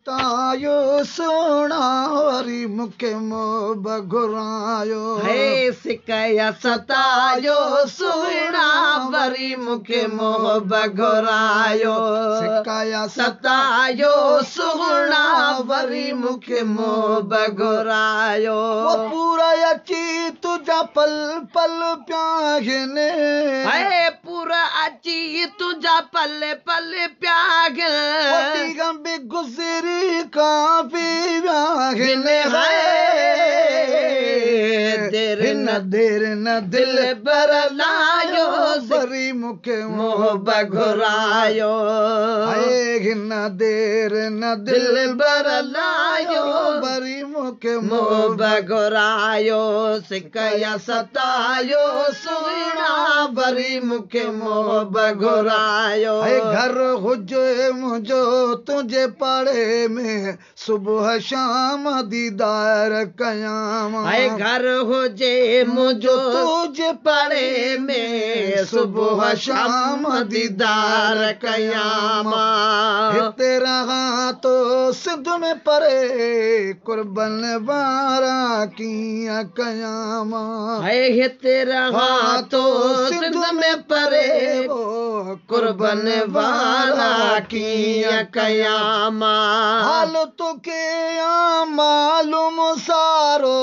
सतायो सोना वरी मूंखे मोह घुरायो हे सिकया सतायो सुहिणा वरी मूंखे मोह घुरायो सिकाया सतायो सुहिणा वरी मूंखे मोह घुरायो पूरा अची तुझा पल पल प्यागने हे पूरा अची तुझा पल पल प्याग बि गुज़री काफ़ी व्यागने देर न दिल बर लायो वरी मूंखे मोह घुरायो हिन देर न दिल बर लायो वरी मूंखे मोह घुरायो सिकया सतायो सुहिणा वरी मूंखे मोह घुरायो घर हुजे मुंहिंजो तुंहिंजे पाड़े में सुबुह शाम दीदार कयां घर हुजे मुंहिंजो तुझे पाड़े में सुबुह शाम दीदार कयां हिते रहां तो सिंध में परे कुर्बन वारा कीअं कयां हिते रहां तो सिंध में परे कुर्बन वारा कीअं कयां हाल तोखे मालूम सारो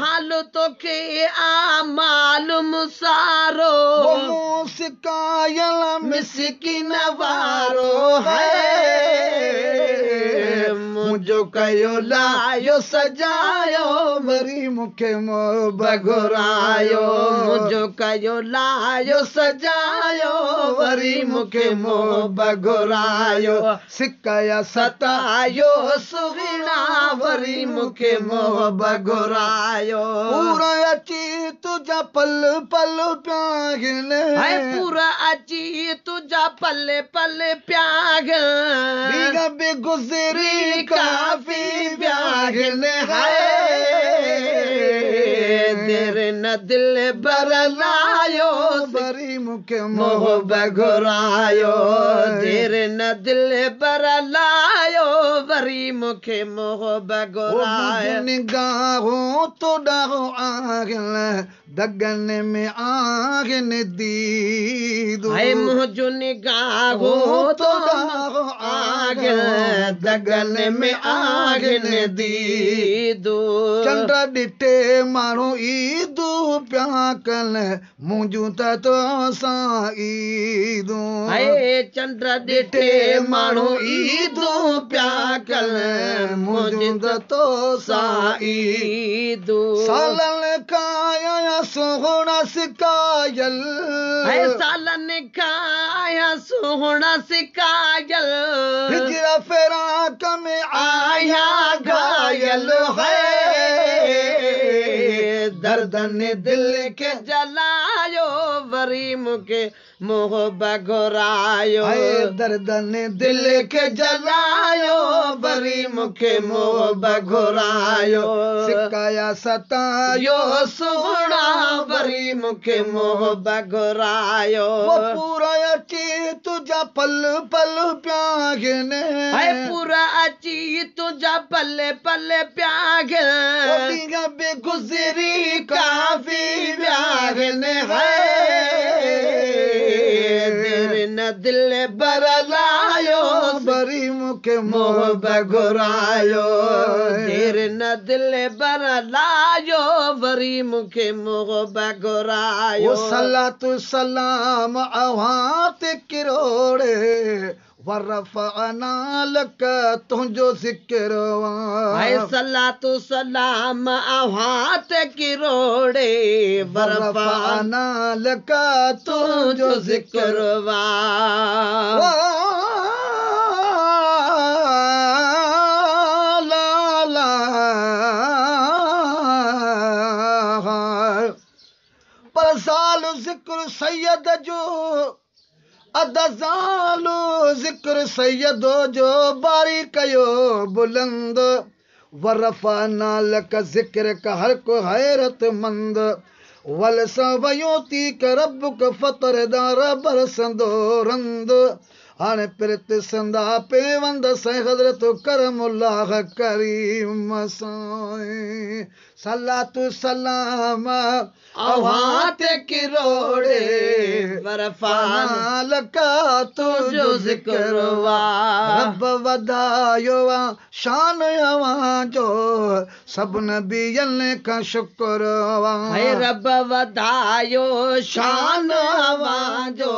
हाल तोखे मालूम सारो सिकायल मिसकिन वारो मुंहिंजो कयो लायो सजायो वरी मूंखे मोह घुरायो मुंहिंजो कयो लायो सजायो वरी मूंखे मोह घुरायो सिकाया सतायो सुहिणा वरी मूंखे मोह घुरायो पूरा अची तुझा पल पल प्यागने पूरा अची तुझा पल पल प्याग बि गुज़री काफ़ी व्यागने देर न दिल बर लायो वरी मूंखे मोह घुरायो देर न दिल बर लायो वरी मूंखे मोह घुरायो निगाहों तो डाहो आगल दगन में आगन दीदो मुंहिंजो निगाहों तो डाहो आगल दगन में आगन दीदो चंड ॾिठे माण्हू ईदू पिया कल मुंहिंजूं त तो सां ईदू चंड ॾिठे माण्हू ईदू पिया कल मुंहिंजूं त तो सां ईदू सालनि खां सोहणा सिकायल सालनि खां सोहणा सिकायल हिजरा फिराक में आया घायल दर्दन दिल के जलायो वरी मूंखे मोह घुरायो दर्दन दिल के जलायो वरी मूंखे मोह घुरायो सिकाया सतायो सुहिणा वरी मूंखे मोह घुरायो पूरा अची तुझा पल पल प्यागने पूरा अची तुझा पल पल प्याग बि गुज़री काफ़ी व्यागने देर न दिल बर लायो वरी मूंखे मोह घुरायो देर न दिल बर लायो वरी मूंखे मोह घुरायो सलातु सलाम अव्हां ते किरोड़े वरफ़अना लक तुंहिंजो ज़िक्र सलातु सलाम अव्हां ते किरोड़े वरफ़अना लक तुंहिंजो ज़िक्र पर साल ज़िक्र सैयद जो अदज़ालो ज़िक्र सैयदो जो बारी कयो बुलंद वरफ़अना लक ज़िक्र का हर को हैरतमंद वल सवयोती का रब्बुक फतरदार बरसंदो रंद हाणे प्रित संदा पेवंद से हजरत करमुल्लाह करीम साईं सलातु सलाम अवात किरोड़े वरफान लका तुझो जिक्रवा रब वधायो शान अवां जो सब नबियन का शुक्र है रब वधायो शान अवां जो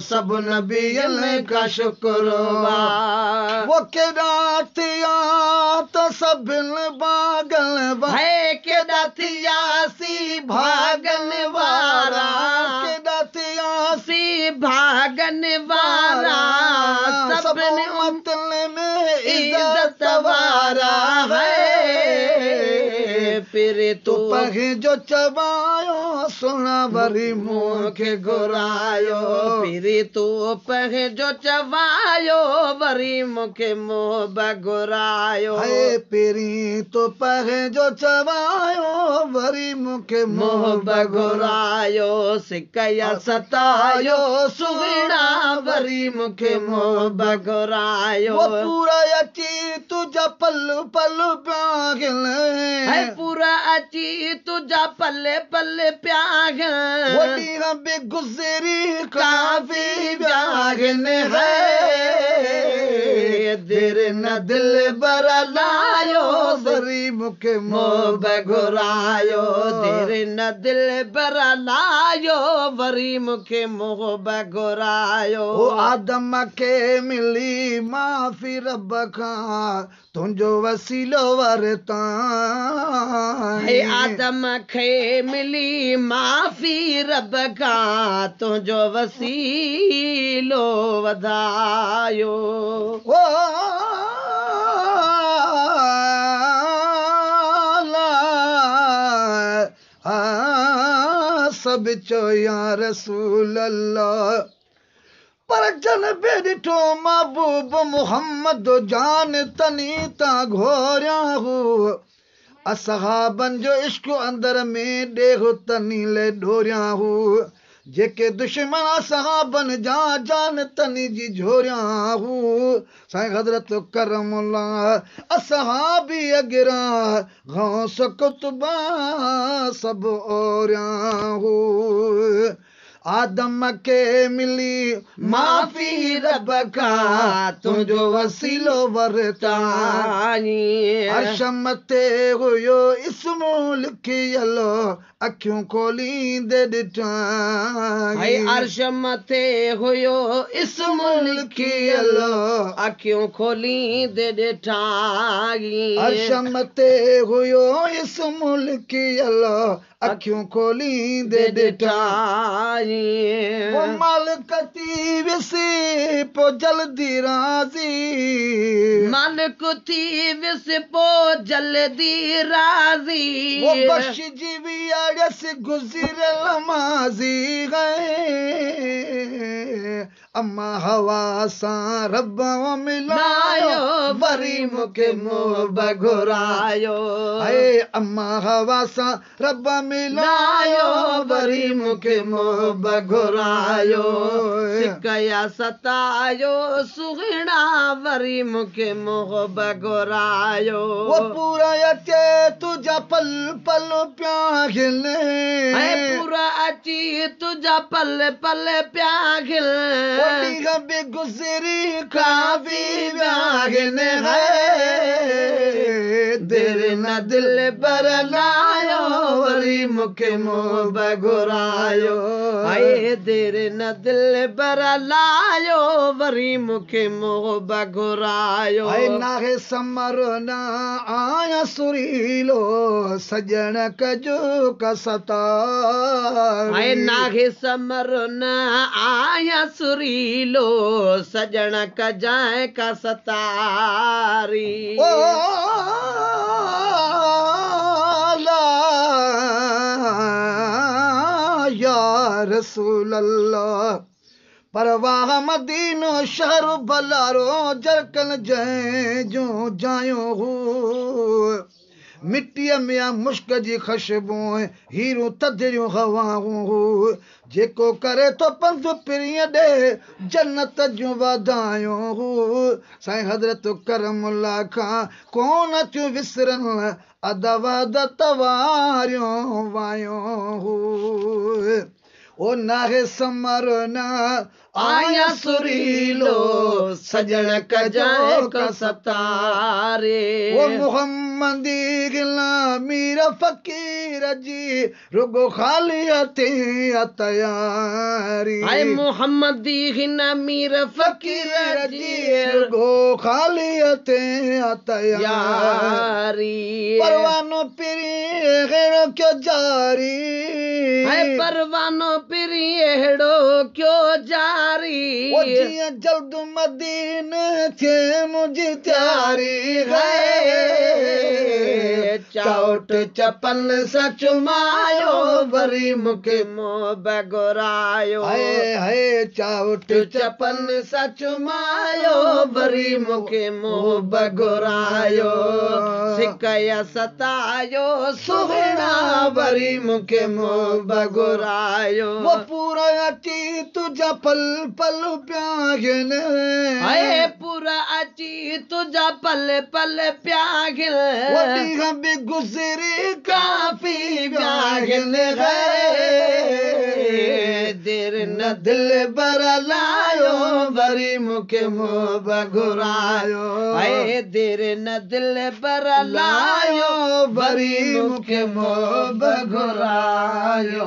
सब नबियन का शुक्र वो केड़ा थिया त सभिन बागल है केड़ा थियासी भागन वारा केड़ा थिया सी भागन वारा सभिन मतल में इज्जत वारा है फिर तो तू पहे जो चबायो सोना वरी मुंह के घुरायो फिर तू पहे जो चवायो वरी मूंखे मोह बघुरायो है पेरी तो पहे जो चबायो वरी मूंखे मोह बघुरायो सिकया सतायो सुहिणा वरी मूंखे मोह बघुरायो वो पूरा अची तुझा पल पल प्यागिल है पूरा अची तुझा पल्ले पल्ले प्याग वडी हबे गुजरी काफी व्यागन है दिर न दिल बरा लायो वरी मूंखे मोह बघुरायो दिर न दिल बरा लायो वरी मूंखे मोह बघुरायो ओ आदम खे मिली माफ़ी रब खां तुंहिंजो वसीलो वरतां हे आदम खे मिली माफ़ी रब खां तुंहिंजो वसीलो वधायो ओ सब चो या रसूल अल्लाह पर जन बे ॾिठो महबूब मुहम्मद जान तनी ता घोरिया हू असहाबन जो इश्क अंदर में ॾेहो तनी ले ढोरिया हू जेके दुश्मन सहाबन जा जान तनी जी झोरिया हू साईं हज़रत करमुल्लाह असहाबी अगिरा गौस कुतबा सब ओरिया हू आदम के मिली माफ़ी रब खां तुंहिंजो वसीलो वरतानी अर्श मथे हुयो इस्मो लिखियल अखियूं खोलींदे ॾिठाई अर्श मथे हुयो इस्मो लिखियल अखियूं खोलींदे ॾिठाई अर्श मथे हुयो इस्मो लिखियल अखियूं खोलींदे ॾिठाई वो मालिकती विसी पो जल्दी राज़ी मालिक थी विस पो जल्दी राज़ी वो बख्श जी भी अड़स गुज़िरल माज़ी गए अम्मा हवा सां रब मिलायो वरी मूंखे मोह बघुरायो ऐ अम्मा हवा सां रब मिलायो वरी मूंखे मोह बघुरायो सिकया सतायो सुहिणा वरी मूंखे मोह बघुरायो वो पूरा अचे तुझा पल पल प्यागिल पूरा अची तुझा पल पल प्यागिल बे गुज़री काफ़ी व्यागिन है दिल न दिल बर लायो वरी मूंखे मोह बघुरायो आए देर न दिल बर लायो वरी मूंखे मोह बघुरायो नाहे समर न आया सुरीलो सजण कजो कसतार आए नाहे समर न आया सुरीलो सजण कजाए का सतारी ओ या रसूल अल्लाह परवाह मदीनो शहर भलारो जरकन जय जो जायो हो मिट्टीअ में मुश्क जी ख़ुशबू हीरू थधिरियूं हवाऊं जेको करे तो पंध पिरीअ ॾे जन्नत जूं वाधायूं साईं हज़रत करमुल्ला खां कोन थियूं विसरनि अदवाद तवारियूं वायूं ओ नाहे समरना आया सुरीलो सजण कजो का सतारे ओ मुहम्मदी ग़ुलामीर फ़कीर जी रुगो ख़ाली हथी तयारी आए मोहम्मदी हिन मीर फकीर जी रुगो ख़ाली हथी तयारी यारी परवानो पिरी हेड़ो क्यों जारी आए परवानो पिरी हेड़ो क्यों जारी ओ जीअं जल्द मदीने थे मुझी तयारी है चाउट चपल सच मायो वरी मूंखे मोह बगुरायो हाय हाय चाउट चपल सच मायो वरी मूंखे मोह बगुरायो सिकया सतायो सुहिणा वरी मूंखे मोह बगुरायो वो पूरा अची तुझा पल पल प्यागिन आए पूरा अची तुझा पल पल प्यागिन वॾी भी गुज़री काफ़ी प्यागिन देर न दिल बर लायो वरी मूंखे मोह बगुरायो आए देर न दिल बर लायो वरी मूंखे मोह बगुरायो